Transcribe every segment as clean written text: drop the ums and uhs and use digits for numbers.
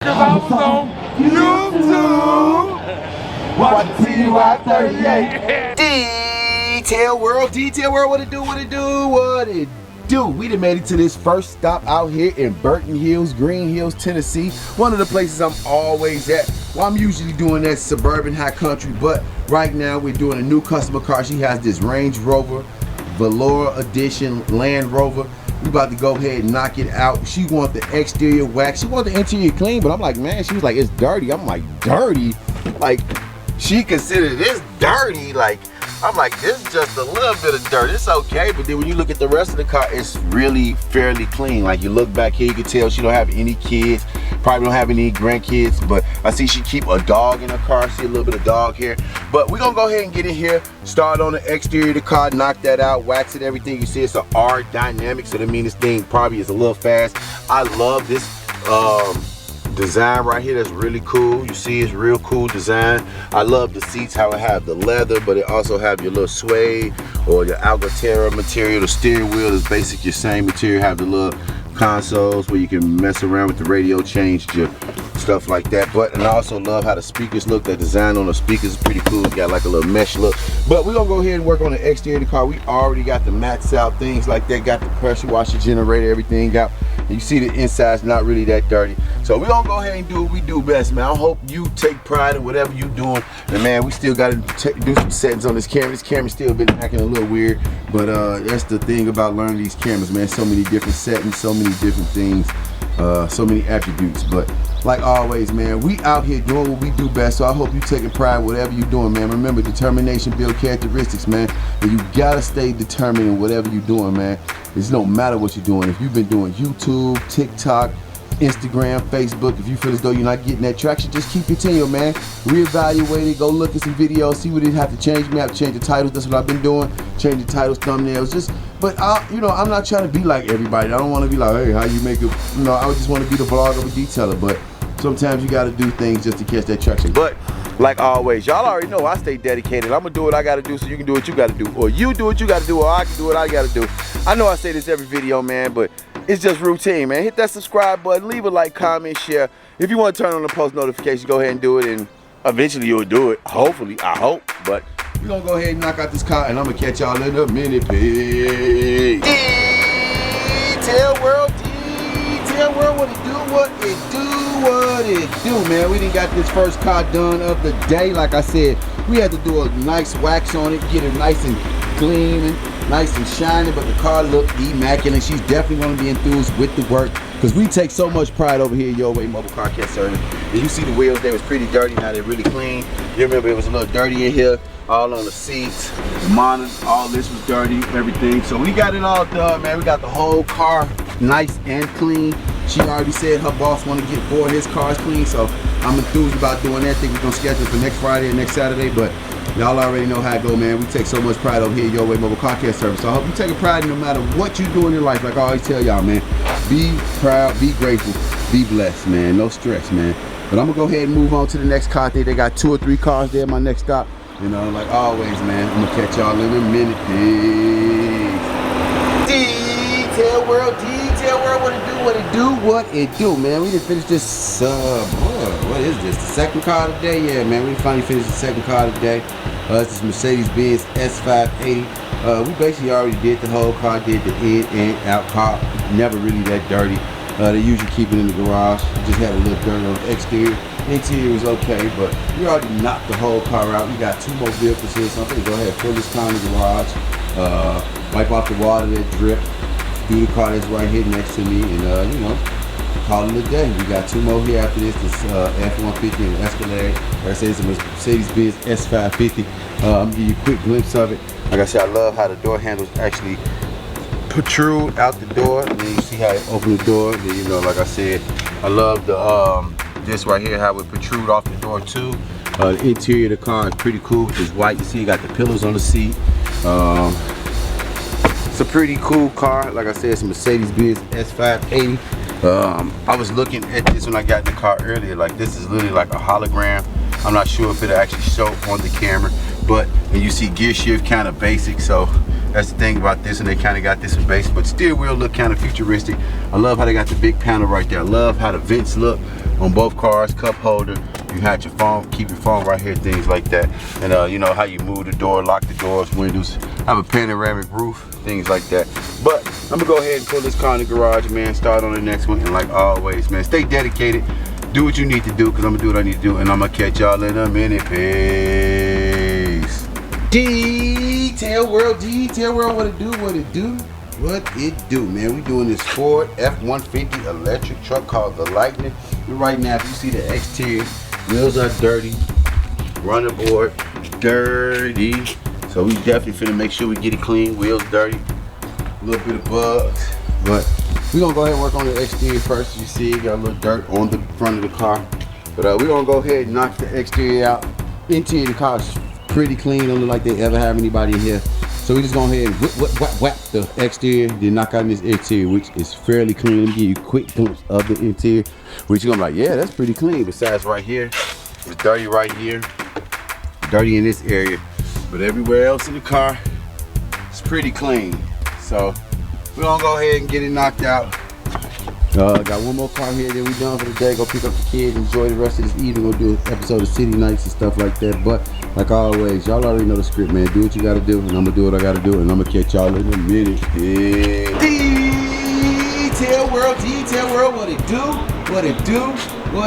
Cause I was on YouTube. Watch TY38. Detail World, what it do, what it do, what it do. We done made it to this first stop out here in Burton Hills, Green Hills, Tennessee. One of the places I'm always at. Well, I'm usually doing that suburban high country, but right now we're doing a new customer car. She has this Range Rover Velour Edition Land Rover. We about to go ahead and knock it out. She want the exterior wax. She want the interior clean, but I'm like, man, she was like, it's dirty. I'm like, dirty? Like, she considered this dirty. Like, I'm like, this is just a little bit of dirt. It's okay, but then when you look at the rest of the car, it's really fairly clean. Like, you look back here, you can tell she don't have any kids. Probably don't have any grandkids, but I see she keep a dog in her car. I see a little bit of dog hair. But we're gonna go ahead and get in here, start on the exterior of the car, knock that out, wax it, everything. You see it's an R dynamic, so that means this thing probably is a little fast. I love this design right here. That's really cool. You see it's real cool design. I love the seats, how it have the leather, but it also have your little suede or your Alcantara material. The steering wheel is basically your same material. Have the little consoles where you can mess around with the radio, change your stuff like that. But and I also love how the speakers look. That design on the speakers is pretty cool. It's got like a little mesh look. But we're gonna go ahead and work on the exterior of the car. We already got the mats out, things like that. Got the pressure washer generator, everything out. And you see the inside's not really that dirty. So we're gonna go ahead and do what we do best, man. I hope you take pride in whatever you're doing. And man, we still gotta do some settings on this camera. This camera's still been acting a little weird, but that's the thing about learning these cameras, man. So many different settings, so many different things, so many attributes. But like always, man, we out here doing what we do best. So I hope you taking pride in whatever you're doing, man. Remember, determination builds characteristics, man. And you gotta stay determined in whatever you're doing, man. It don't matter what you're doing. If you've been doing YouTube, TikTok, Instagram, Facebook, if you feel as though you're not getting that traction, just keep continuing, man. Reevaluate it, go look at some videos, see what it have to change. Me have to change the titles. That's what I've been doing. Change the titles, thumbnails, just. But you know, I'm not trying to be like everybody. I don't want to be like, hey, how you make it? You know, I just want to be the vlogger, the detailer. But sometimes you got to do things just to catch that traction. But like always, y'all already know I stay dedicated. I'm gonna do what I gotta do so you can do what you gotta do, or you do what you gotta do, or I can do what I gotta do. I know I say this every video, man, but it's just routine, man. Hit that subscribe button, leave a like, comment, share. If you want to turn on the post notifications, go ahead and do it, and eventually you'll do it. Hopefully, I hope. But we're gonna go ahead and knock out this car, and I'm gonna catch y'all in a minute. Peace. Detail World, what it do, what it do, what it do, man. We done got this first car done of the day. Like I said, we had to do a nice wax on it, get it nice and clean, nice and shiny, but the car looked immaculate. She's definitely going to be enthused with the work, because we take so much pride over here at Your Way Mobile Car Care Service. And you see the wheels, they was pretty dirty, now they're really clean. You remember it was a little dirty in here, all on the seats, the monitor, all this was dirty, everything. So we got it all done, man. We got the whole car nice and clean. She already said her boss want to get 4 of his cars clean, so I'm enthused about doing that. I think we're going to schedule for next Friday and next Saturday, but y'all already know how it go, man. We take so much pride over here at Your Way Mobile Car Care Service. So I hope you take a pride no matter what you do in your life. Like I always tell y'all, man, be proud, be grateful, be blessed, man. No stress, man. But I'm going to go ahead and move on to the next car. I think they got 2 or 3 cars there at my next stop. You know, like always, man, I'm going to catch y'all in a minute. Peace. Detail World, what it do, what it do, what it do, man. We didn't finish this, what is this? The second car of the day? Yeah, man, we finally finished the second car of the day. This is Mercedes-Benz S580. We basically already did the whole car, did the in and out car. Never really that dirty. They usually keep it in the garage. Just had a little dirt on the exterior. Interior was okay, but we already knocked the whole car out. We got 2 more vehicles here, so I'm gonna go ahead and fill this car in the garage. Wipe off the water that drip. Do the car that's right here next to me, and you know, call it a day. We got 2 more here after this. This F-150 and Escalade. Like I said, it's a Mercedes-Benz S550. I'm gonna give you a quick glimpse of it. Like I said, I love how the door handles actually protrude out the door. And then you see how it open the door. Then, you know, like I said, I love the this right here, how it protrude off the door too. The interior of the car is pretty cool. It's white. You see, you got the pillows on the seat. It's a pretty cool car. Like I said, it's a Mercedes-Benz S580. I was looking at this when I got in the car earlier. Like, this is literally like a hologram. I'm not sure if it'll actually show on the camera, but and you see gear shift kind of basic. So That's the thing about this, and they kind of got this in base, but still will look kind of futuristic. I love how they got the big panel right there. I love how the vents look on both cars. Cup holder, you had your phone, keep your phone right here, things like that. And you know how you move the door, lock the doors, windows, have a panoramic roof, things like that. But I'm gonna go ahead and pull this car in the garage, man, start on the next one, and like always, man, stay dedicated, do what you need to do, because I'm gonna do what I need to do, and I'm gonna catch y'all in a minute. Peace. Detail world, what it do, what it do, man. We doing this Ford F-150 electric truck called the Lightning. And right now, if you see the exterior, wheels are dirty, runner board dirty. So we definitely finna make sure we get it clean, wheels dirty, a little bit of bugs. But we're gonna go ahead and work on the exterior first. You see, got a little dirt on the front of the car. But we're gonna go ahead and knock the exterior out. Interior of the car is pretty clean, don't look like they ever have anybody in here. So we just go ahead and whap the exterior, then knock out this interior, which is fairly clean. Let me give you a quick glimpse of the interior, which you're gonna be like, yeah, that's pretty clean. Besides right here, it's dirty right here, dirty in this area, but everywhere else in the car, it's pretty clean. So we're gonna go ahead and get it knocked out. Got one more car here, then we done for the day. Go pick up the kids, enjoy the rest of this evening. Go do an episode of City Nights and stuff like that. But like always, y'all already know the script, man. Do what you gotta do, and I'm gonna do what I gotta do, and I'm gonna catch y'all in a minute. Yeah. Detail world, what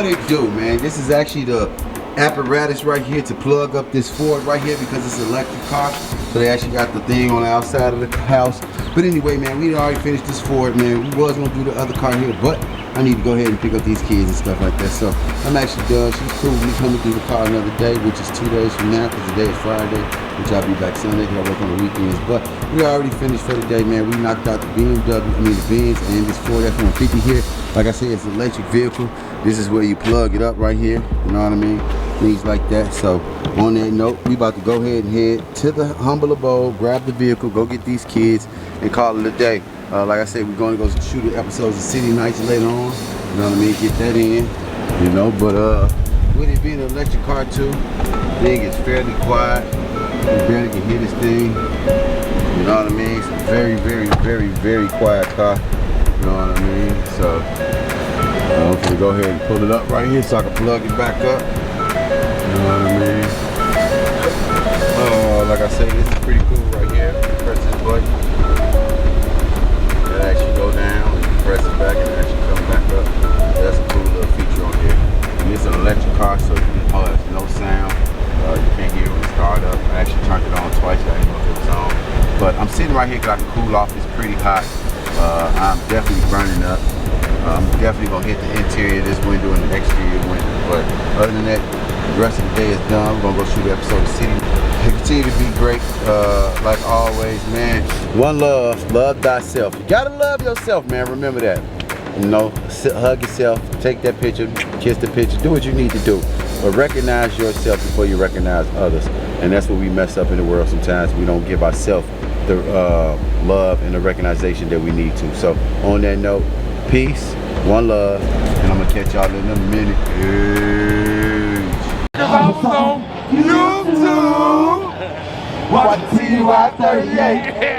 it do, man. This is actually the apparatus right here to plug up this Ford right here, because it's an electric car. So they actually got the thing on the outside of the house. But anyway, man, we already finished this Ford, man. We was gonna do the other car here, but I need to go ahead and pick up these kids and stuff like that. So I'm actually done. She's cool with me coming through the car another day, which is 2 days from now, because today is Friday, which I'll be back Sunday, because I work on the weekends. But we already finished for the day, man. We knocked out the the Benz and this Ford F-150 here. Like I said, it's an electric vehicle. This is where you plug it up right here. You know what I mean? Things like that. So on that note, we about to go ahead and head to the humble abode, grab the vehicle, go get these kids, and call it a day. Like I said, we're going to go shoot the episodes of City Nights later on. You know what I mean? Get that in. You know, but with it being an electric car too, the thing is fairly quiet. You barely can hear this thing. You know what I mean? It's a very, very, very, very quiet car. You know what I mean? So I'm gonna go ahead and pull it up right here so I can plug it back up. You know what I mean? Like I say, this is pretty cool right here. You press this button, it actually go down, and you press it back and it actually comes back up. That's a cool little feature on here. And it's an electric car, so there's no sound. You can't hear it when it start up. I actually turned it on twice, I didn't know if it was on. But I'm sitting right here because I can cool off. It's pretty hot. I'm definitely burning up. I'm definitely gonna hit the interior of this window and the exterior window. But other than that, the rest of the day is done. We're gonna go shoot the episode of City. Continue to be great, like always, man. One love thyself. You gotta love yourself, man. Remember that. You know, hug yourself, take that picture, kiss the picture, do what you need to do. But recognize yourself before you recognize others. And that's what we mess up in the world sometimes. We don't give ourselves the love and the recognition that we need to. So on that note, peace, one love, and I'm gonna catch y'all in a minute. Peace. I was on YouTube. Watching TY38.